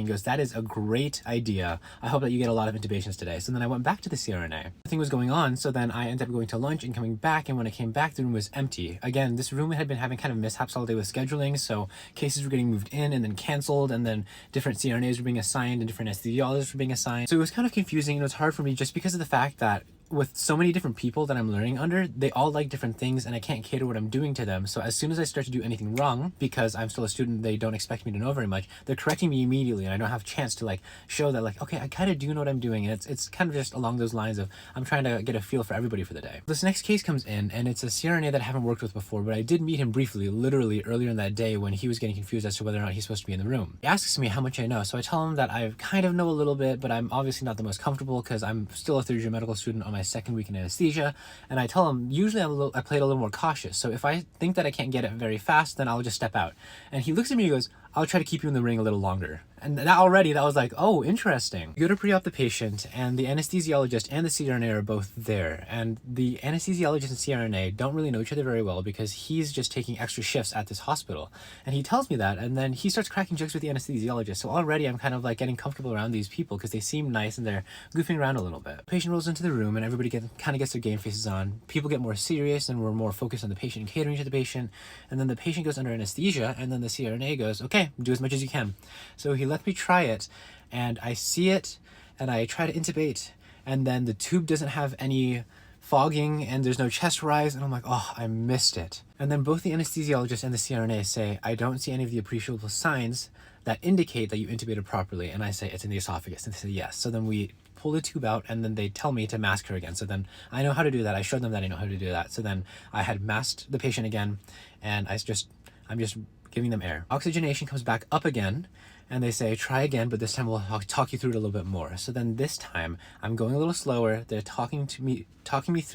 He goes, that is a great idea. I hope that you get a lot of intubations today. So then I went back to the CRNA. Nothing was going on, so then I ended up going to lunch and coming back, and when I came back, the room was empty. Again, this room had been having kind of mishaps all day with scheduling, so cases were getting moved in and then canceled, and then different CRNAs were being assigned and different anesthesiologists were being assigned. So it was kind of confusing, and it was hard for me just because of the fact that with so many different people that I'm learning under, they all like different things and I can't cater what I'm doing to them. So as soon as I start to do anything wrong, because I'm still a student, they don't expect me to know very much, they're correcting me immediately and I don't have a chance to like show that like, okay, I kind of do know what I'm doing. And it's kind of just along those lines of I'm trying to get a feel for everybody for the day. This next case comes in and it's a CRNA that I haven't worked with before, but I did meet him briefly, literally earlier in that day when he was getting confused as to whether or not he's supposed to be in the room. He asks me how much I know. So I tell him that I kind of know a little bit, but I'm obviously not the most comfortable because I'm still a third year medical student on my second week in anesthesia. And I tell him usually I play it a little more cautious, so if I think that I can't get it very fast, then I'll just step out. And he looks at me and he goes, I'll try to keep you in the ring a little longer. And that was like, oh, interesting. You go to pre-op the patient and the anesthesiologist and the CRNA are both there. And the anesthesiologist and CRNA don't really know each other very well because he's just taking extra shifts at this hospital. And he tells me that, and then he starts cracking jokes with the anesthesiologist. So already I'm kind of like getting comfortable around these people because they seem nice and they're goofing around a little bit. The patient rolls into the room and everybody kind of gets their game faces on. People get more serious and we're more focused on the patient and catering to the patient. And then the patient goes under anesthesia and then the CRNA goes, okay, do as much as you can. So he let me try it and I see it and I try to intubate and then the tube doesn't have any fogging and there's no chest rise and I'm like, oh, I missed it. And then both the anesthesiologist and the CRNA say, I don't see any of the appreciable signs that indicate that you intubated properly. And I say, it's in the esophagus. And they say, yes. So then we pull the tube out and then they tell me to mask her again. So then I know how to do that. I showed them that I know how to do that. So then I had masked the patient again and I'm just giving them air. Oxygenation comes back up again and they say, try again, but this time we'll talk you through it a little bit more. So then this time I'm going a little slower. They're talking me through